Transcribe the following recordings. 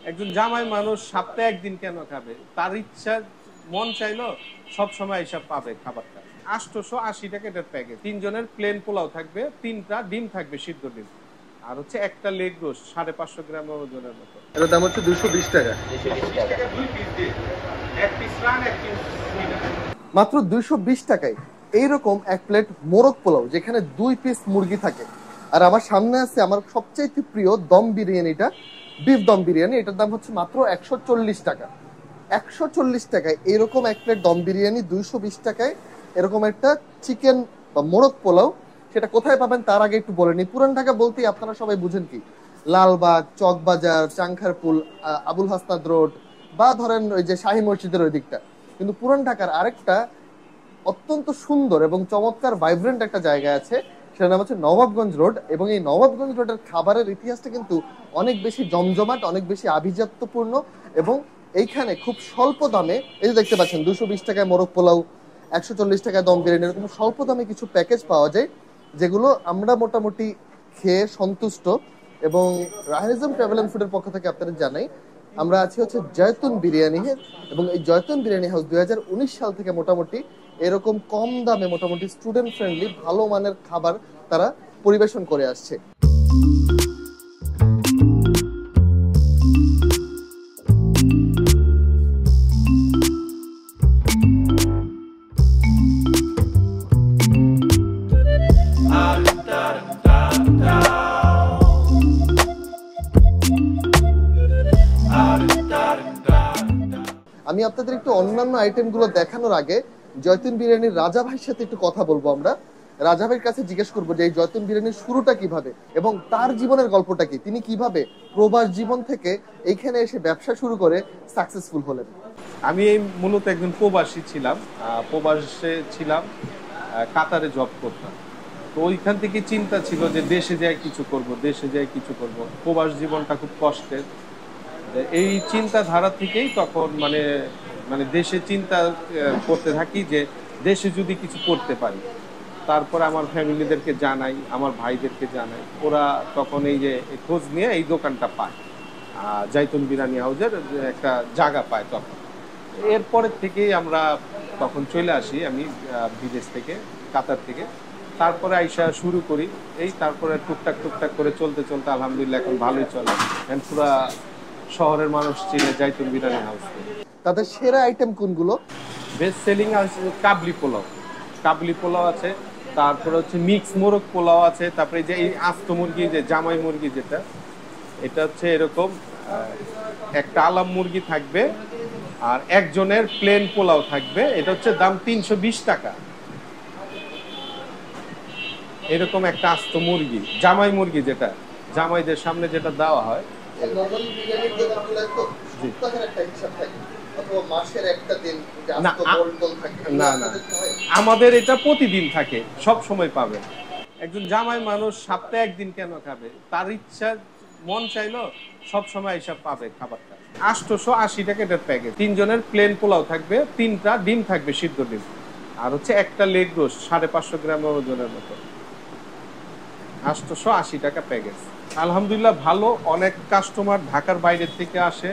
একজন জামাই মানুষ সপ্তাহে একদিন কেন খাবে? তার ইচ্ছা, মন চাইলো সব সময় এসব পাবে খাবারটা। 880 টাকা এটার প্যাকেজ। 3 জনের প্লেন পোলাও থাকবে, 3টা ডিম থাকবে, সিদ্ধ ডিম। আর হচ্ছে একটা লেগ রোস্ট 550 গ্রাম ওজনের মতো। এটার দাম হচ্ছে 220 টাকা। 220 টাকা 2 পিস দিয়ে, এক পিস রান, এক পিস মিট। মাত্র 220 টাকায় এইরকম এক প্লেট মোরগ পোলাও, যেখানে 2 পিস মুরগি থাকে। আর আমার সামনে আছে আমার সবচেয়ে প্রিয় দম বিরিয়ানিটা, বিফ দম বিরিয়ানি। এটার দাম হচ্ছে মাত্র 140 টাকা। 140 টাকায় এরকম এক প্লেট দম বিরিয়ানি, 220 টাকায় এরকম একটা চিকেন বা মোরগ পোলাও। সেটা কোথায় পাবেন তার আগে একটু বলে নিই। পুরান ঢাকা বলতেই আপনারা সবাই বুঝেন কি? লালবাগ, চকবাজার, চাংখারপুল, আবুল হাসনাদ রোড, বা ধরেন ওই যে শাহী মসজিদের ওই দিকটা। কিন্তু পুরান ঢাকার আরেকটা অত্যন্ত সুন্দর এবং চমৎকার ভাইব্রেন্ট একটা জায়গা আছে, সেটার নাম হচ্ছে নবাবগঞ্জ রোড। এবং এই নবাবগঞ্জ রোডের খাবারের ইতিহাসটা কিন্তু অনেক বেশি জমজমাট, অনেক বেশি আভিজাত্যপূর্ণ। এবং এইখানে খুব স্বল্প দামে, এই যে দেখতে পাচ্ছেন 220 টাকায় মোরগ পোলাও, 140 টাকায় দম বিরিয়ানি, এরকম স্বল্প দামে কিছু প্যাকেজ পাওয়া যায়, যেগুলো আমরা মোটামুটি খেয়ে সন্তুষ্ট। এবং রাহানিজম ট্রাভেল এন্ড ফুডের পক্ষ থেকে আপনাদের জানাই, আমরা আছি হচ্ছে জয়তুন বিরিয়ানি। এবং এই জয়তুন বিরিয়ানি হাউস 2019 সাল থেকে মোটামুটি এরকম কম দামে মোটামুটি স্টুডেন্ট ফ্রেন্ডলি ভালো মানের খাবার তারা পরিবেশন করে আসছে। আমি আপনাদের একটু অন্যান্য আইটেম গুলো দেখানোর আগে জয়তুন বিরিয়ানির রাজা ভাইয়ের সাথে একটু কথা বলবো। আমরা রাজা ভাইয়ের কাছে জিজ্ঞেস করবো যে এই জয়তুন বিরিয়ানির শুরুটা কিভাবে এবং তার জীবনের গল্পটা কি, তিনি কিভাবে প্রবাস জীবন থেকে এইখানে এসে ব্যবসা শুরু করে সাকসেসফুল হলেন। আমি এই মূলত একজন প্রবাসী ছিলাম, প্রবাসে ছিলাম, কাতারে জব করতাম। তো ওইখান থেকে চিন্তা ছিল যে দেশে যাই কিছু করব, দেশে যাই কিছু করব। প্রবাস জীবনটা খুব কষ্টের। এই চিন্তাধারা থেকেই তখন মানে মানে দেশে চিন্তা করতে থাকি যে দেশে যদি কিছু করতে পারি। তারপরে আমার ফ্যামিলিদেরকে জানাই, আমার ভাইদেরকে জানাই, ওরা তখন এই যে খোঁজ নিয়ে এই দোকানটা পায়, জাইতুন বিরিয়ানি হাউসের একটা জায়গা পায় তখন। এরপরের থেকেই আমরা তখন চলে আসি, আমি বিদেশ থেকে, কাতার থেকে। তারপরে আইসা শুরু করি এই, তারপরে টুকটাক টুকটাক করে চলতে চলতে আলহামদুলিল্লাহ এখন ভালোই চলে। এখন পুরা শহরের মানুষ চিনে জাইতুন বিরিয়ানি হাউস। তাদের সেরা আইটেম কোনগুলো? বেস্ট সেলিং আছে কাবলি পোলাও, কাবলি পোলাও আছে, তারপরে হচ্ছে মিক্স মোরগ পোলাও আছে, তারপরে যে এই আস্ত মুরগি, যে জামাই মুরগি যেটা, এটা হচ্ছে এরকম একটা আলাম মুরগি থাকবে, আর একজনের প্লেন পোলাও থাকবে। এটা হচ্ছে দাম 320 টাকা। এরকম একটা আস্ত মুরগি, জামাই মুরগি, যেটা জামাইদের সামনে যেটা দেওয়া হয়। না না না, আমাদের এটা প্রতিদিন থাকে, সব সময় পাবেন। একজন জামাই মানুষ সপ্তাহে একদিন কেন খাবে? তার ইচ্ছা, মন চাইলো সব সময় এসব পাবে খাবারটা। 880 টাকা এটার প্যাকেজ। 3 জনের প্লেন পোলাও থাকবে, 3টা ডিম থাকবে, সিদ্ধ ডিম। আর হচ্ছে একটা লেগ রোস্ট 550 গ্রাম ওজনের মতো। 880 টাকা প্যাকেজ। আলহামদুলিল্লাহ ভালো। অনেক কাস্টমার ঢাকার বাইরের থেকে আসে,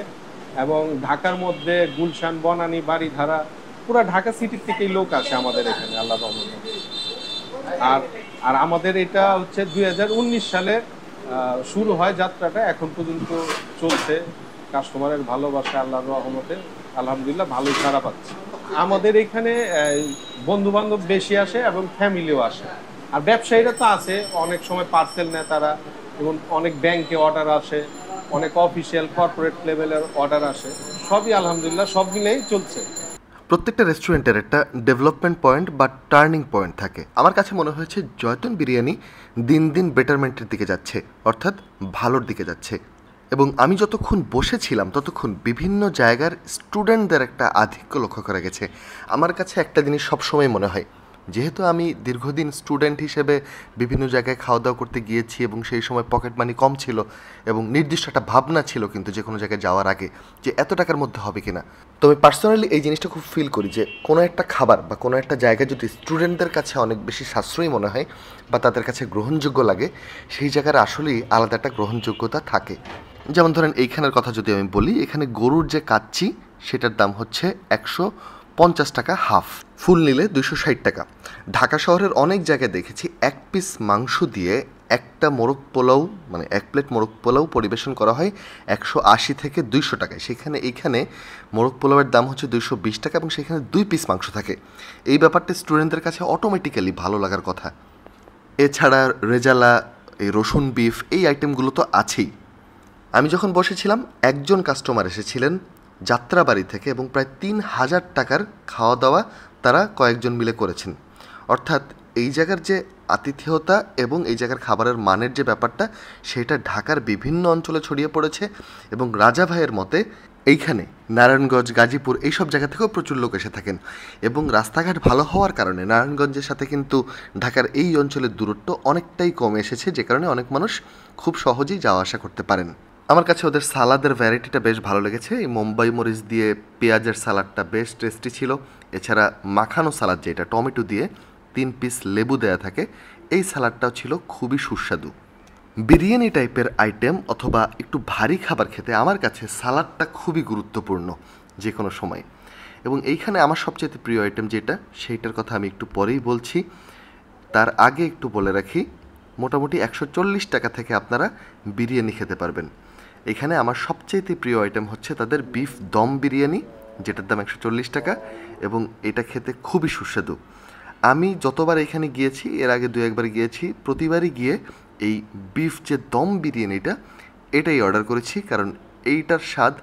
এবং ঢাকার মধ্যে গুলশান, বনানী, বাড়িধারা, পুরো ঢাকা সিটির থেকেই লোক আসে আমাদের এখানে, আল্লাহর রহমতে। আর আর আমাদের এটা হচ্ছে 2019 সালে শুরু হয় যাত্রাটা, এখন পর্যন্ত চলছে। কাস্টমারের ভালোবাসা আল্লাহর রহমতে আলহামদুলিল্লাহ ভালোই সাড়া পাচ্ছে। আমাদের এখানে বন্ধু বান্ধব বেশি আসে এবং ফ্যামিলিও আসে। আর ব্যবসায়ীরা তো আছে, অনেক সময় পার্সেল নেয় তারা, এবং অনেক ব্যাংকে অর্ডার আসে, অনেক অফিসিয়াল কর্পোরেট লেভেলের অর্ডার আসে। সবই আলহামদুলিল্লাহ সব মিলেই চলছে। প্রত্যেকটা রেস্টুরেন্টের একটা ডেভেলপমেন্ট পয়েন্ট বা টার্নিং পয়েন্ট থাকে। আমার কাছে মনে হয়েছে জয়তুন বিরিয়ানি দিন দিন বেটারমেন্টের দিকে যাচ্ছে, অর্থাৎ ভালোর দিকে যাচ্ছে। এবং আমি যতক্ষণ বসেছিলাম ততক্ষণ বিভিন্ন জায়গার স্টুডেন্টদের একটা আধিক্য লক্ষ্য করা গেছে। আমার কাছে একটা জিনিস সবসময় মনে হয়, যেহেতু আমি দীর্ঘদিন স্টুডেন্ট হিসেবে বিভিন্ন জায়গায় খাওয়া দাওয়া করতে গিয়েছি এবং সেই সময় পকেট মানি কম ছিল, এবং নির্দিষ্ট একটা ভাবনা ছিল কিন্তু যে কোনো জায়গায় যাওয়ার আগে যে এত টাকার মধ্যে হবে কিনা। তো আমি পার্সোনালি এই জিনিসটা খুব ফিল করি যে কোনো একটা খাবার বা কোনো একটা জায়গা যদি স্টুডেন্টদের কাছে অনেক বেশি সাশ্রয়ী মনে হয় বা তাদের কাছে গ্রহণযোগ্য লাগে, সেই জায়গার আসলেই আলাদা একটা গ্রহণযোগ্যতা থাকে। যেমন ধরেন এইখানের কথা যদি আমি বলি, এখানে গরুর যে কাচ্চি সেটার দাম হচ্ছে 150 টাকা হাফ, ফুল নিলে 260 টাকা। ঢাকা শহরের অনেক জায়গায় দেখেছি এক পিস মাংস দিয়ে একটা মোরগ পোলাও, মানে এক প্লেট মোরগ পোলাও পরিবেশন করা হয় 180 থেকে 200 টাকায়। এইখানে মোরগ পোলাওয়ের দাম হচ্ছে 220 টাকা এবং সেখানে 2 পিস মাংস থাকে। এই ব্যাপারটা স্টুডেন্টদের কাছে অটোমেটিক্যালি ভালো লাগার কথা। এছাড়া রেজালা, এই রসুন বিফ, এই আইটেমগুলো তো আছেই। আমি যখন বসেছিলাম একজন কাস্টমার এসেছিলেন যাত্রাবাড়ি থেকে এবং প্রায় 3000 টাকার খাওয়া দাওয়া তারা কয়েকজন মিলে করেছেন। অর্থাৎ এই জায়গার যে আতিথেয়তা এবং এই জায়গার খাবারের মানের যে ব্যাপারটা, সেটা ঢাকার বিভিন্ন অঞ্চলে ছড়িয়ে পড়েছে। এবং রাজা ভাইয়ের মতে এইখানে নারায়ণগঞ্জ, গাজীপুর এইসব জায়গা থেকেও প্রচুর লোক এসে থাকেন এবং রাস্তাঘাট ভালো হওয়ার কারণে নারায়ণগঞ্জের সাথে কিন্তু ঢাকার এই অঞ্চলের দূরত্ব অনেকটাই কমে এসেছে, যে কারণে অনেক মানুষ খুব সহজেই যাওয়া আসা করতে পারেন। আমার কাছে ওদের সালাদের ভ্যারাইটিটা বেশ ভালো লেগেছে। এই মুম্বাই মরিচ দিয়ে পেঁয়াজের সালাডটা বেশ টেস্টি ছিল। এছাড়া মাখানো সালাদ, যেটা টমেটো দিয়ে 3 পিস লেবু দেয়া থাকে, এই সালাডটাও ছিল খুবই সুস্বাদু। বিরিয়ানি টাইপের আইটেম অথবা একটু ভারী খাবার খেতে আমার কাছে সালাডটা খুবই গুরুত্বপূর্ণ যে কোনো সময়। এবং এইখানে আমার সবচেয়ে প্রিয় আইটেম যেটা, সেইটার কথা আমি একটু পরেই বলছি। তার আগে একটু বলে রাখি, মোটামুটি 140 টাকা থেকে আপনারা বিরিয়ানি খেতে পারবেন। এখানে আমার সবচেয়ে প্রিয় আইটেম হচ্ছে তাদের বিফ দম বিরিয়ানি, যেটার দাম 140 টাকা এবং এটা খেতে খুবই সুস্বাদু। আমি যতবার এখানে গিয়েছি, এর আগে 2-1বার গিয়েছি, প্রতিবারই গিয়ে এই বিফ যে দম বিরিয়ানিটা এটাই অর্ডার করেছি, কারণ এইটার স্বাদ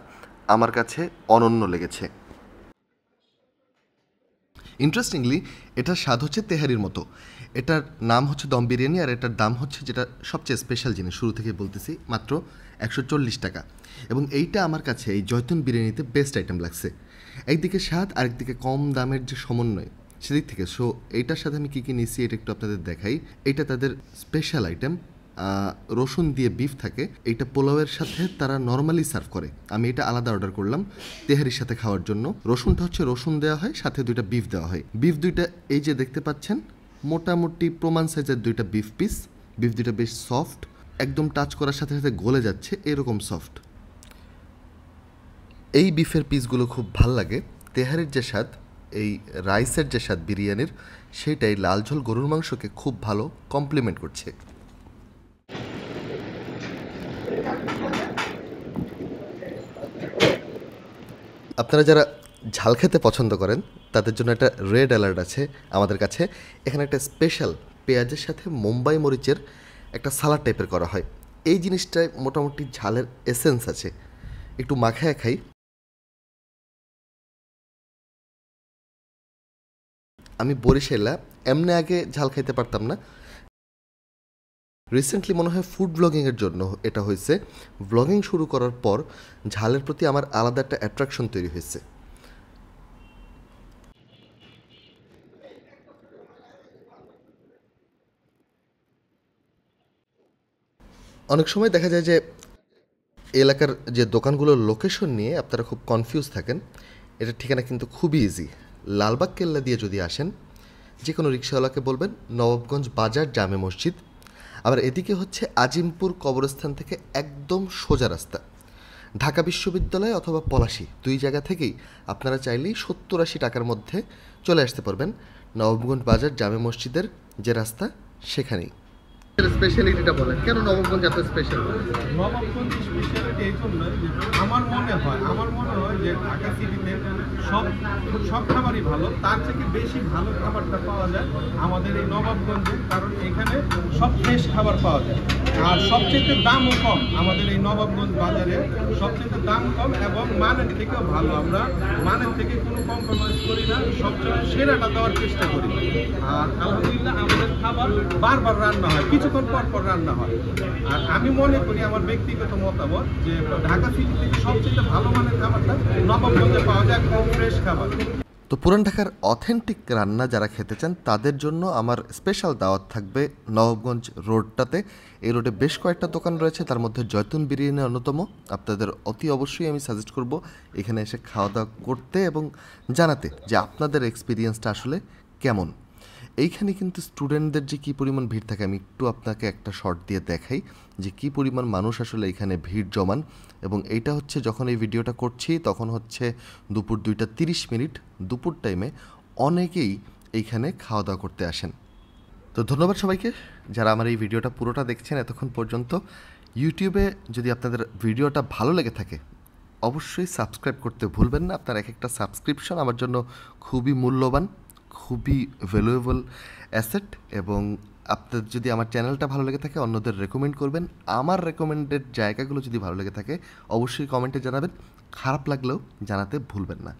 আমার কাছে অনন্য লেগেছে। ইন্টারেস্টিংলি এটার স্বাদ হচ্ছে তেহারির মতো। এটার নাম হচ্ছে দম বিরিয়ানি আর এটার দাম হচ্ছে, যেটা সবচেয়ে স্পেশাল জিনিস শুরু থেকে বলতেছি, মাত্র 140 টাকা। এবং এইটা আমার কাছে এই জয়তুন বিরিয়ানিতে বেস্ট আইটেম লাগছে। একদিকে স্বাদ, আরেকদিকে কম দামের যে সমন্বয়, সেদিক থেকে। সো এইটার সাথে আমি কী কী নিচ্ছি এটা একটু আপনাদের দেখাই। এইটা তাদের স্পেশাল আইটেম, রসুন দিয়ে বিফ থাকে। এইটা পোলাওয়ের সাথে তারা নর্মালি সার্ভ করে। আমি এটা আলাদা অর্ডার করলাম তেহারির সাথে খাওয়ার জন্য। রসুনটা হচ্ছে রসুন দেওয়া হয়, সাথে 2টা বিফ দেওয়া হয়। বিফ 2টা এই যে দেখতে পাচ্ছেন, মোটামুটি প্রমাণ সাইজের 2টা বিফ পিস। বিফ 2টা বেশ সফট, একদম টাচ করার সাথে সাথে গলে যাচ্ছে এরকম সফট। এই বিফের পিসগুলো খুব ভাল লাগে। তেহারির যে স্বাদ, এই রাইসের যে স্বাদ বিরিয়ানির, সেটাই লাল ঝোল গরুর মাংসকে খুব ভালো কমপ্লিমেন্ট করছে। আপনারা যারা ঝাল খেতে পছন্দ করেন তাদের জন্য একটা রেড অ্যালার্ট আছে আমাদের কাছে। এখানে একটা স্পেশাল পেঁয়াজের সাথে মুম্বাই মরিচের একটা সালাড টাইপের করা হয়। এই জিনিসটায় মোটামুটি ঝালের এসেন্স আছে। একটু মাখায় খাই। আমি বরিশালা, এমনি আগে ঝাল খাইতে পারতাম না। রিসেন্টলি মনে হয় ফুড ব্লগিংয়ের জন্য এটা হয়েছে। ব্লগিং শুরু করার পর ঝালের প্রতি আমার আলাদা একটা অ্যাট্রাকশন তৈরি হয়েছে। অনেক সময় দেখা যায় যে এলাকার যে দোকানগুলোর লোকেশন নিয়ে আপনারা খুব কনফিউজ থাকেন। এটার ঠিকানা কিন্তু খুবই ইজি। লালবাগ কেল্লা দিয়ে যদি আসেন, যে কোনো রিক্সাওয়ালাকে বলবেন নবাবগঞ্জ বাজার জামে মসজিদ। আবার এদিকে হচ্ছে আজিমপুর কবরস্থান থেকে একদম সোজা রাস্তা। ঢাকা বিশ্ববিদ্যালয় অথবা পলাশী 2 জায়গা থেকেই আপনারা চাইলেই 70-80 টাকার মধ্যে চলে আসতে পারবেন নবাবগঞ্জ বাজার জামে মসজিদের যে রাস্তা, সেখানেই। স্পেশালিটিটা বলেন, কেন নবাবগঞ্জ এত স্পেশাল? নবাবগঞ্জ স্পেশালিটি এই জন্য যে আমার মনে হয় যে ঢাকা সিটিতে সব খাবারই ভালো, তার থেকে বেশি ভালো খাবারটা পাওয়া যায় আমাদের এই নবাবগঞ্জে। কারণ এখানে সব ফ্রেশ খাবার পাওয়া যায় আর সবচেয়ে দামও কম। আমাদের এই নবাবগঞ্জ বাজারে সবচেয়ে দাম কম এবং মানের থেকেও ভালো। আমরা মানের থেকে কোনো কম্প্রোমাইজ করি না, সবচেয়ে সেরাটা দেওয়ার চেষ্টা করি। আর আলহামদুলিল্লাহ আমাদের খাবার বারবার রান্না হয়, কিছুক্ষণ পর রান্না হয়। আর আমি মনে করি, আমার ব্যক্তিগত মতামত, যে ঢাকা সিটি থেকে সবচেয়ে ভালো মানের খাবারটা নবাবগঞ্জে পাওয়া যায়, খুব ফ্রেশ খাবার। তো পুরান ঢাকার অথেন্টিক রান্না যারা খেতে চান তাদের জন্য আমার স্পেশাল দাওয়াত থাকবে নবাবগঞ্জ রোডটাতে। এই রোডে বেশ কয়েকটা দোকান রয়েছে, তার মধ্যে জয়তুন বিরিয়ানি অন্যতম। আপনাদের অতি অবশ্যই আমি সাজেস্ট করব এখানে এসে খাওয়া দাওয়া করতে এবং জানাতে যে আপনাদের এক্সপিরিয়েন্সটা আসলে কেমন। এইখানে কিন্তু স্টুডেন্টদের যে কী পরিমাণ ভিড় থাকে আমি একটু আপনাকে একটা শর্ট দিয়ে দেখাই যে কী পরিমাণ মানুষ আসলে এখানে ভিড় জমান। এবং এইটা হচ্ছে যখন এই ভিডিওটা করছি তখন হচ্ছে দুপুর 2:30 দুপুর টাইমে অনেকেই এইখানে খাওয়া দাওয়া করতে আসেন। তো ধন্যবাদ সবাইকে যারা আমার এই ভিডিওটা পুরোটা দেখছেন এতক্ষণ পর্যন্ত। ইউটিউবে যদি আপনাদের ভিডিওটা ভালো লেগে থাকে অবশ্যই সাবস্ক্রাইব করতে ভুলবেন না। আপনার এক একটা সাবস্ক্রিপশন আমার জন্য খুবই মূল্যবান, খুবই ভ্যালুয়েবল অ্যাসেট। এবং আপনার যদি আমার চ্যানেলটা ভালো লেগে থাকে অন্যদের রেকমেন্ড করবেন। আমার রেকমেন্ডেড জায়গাগুলো যদি ভালো লেগে থাকে অবশ্যই কমেন্টে জানাবেন, খারাপ লাগলেও জানাতে ভুলবেন না।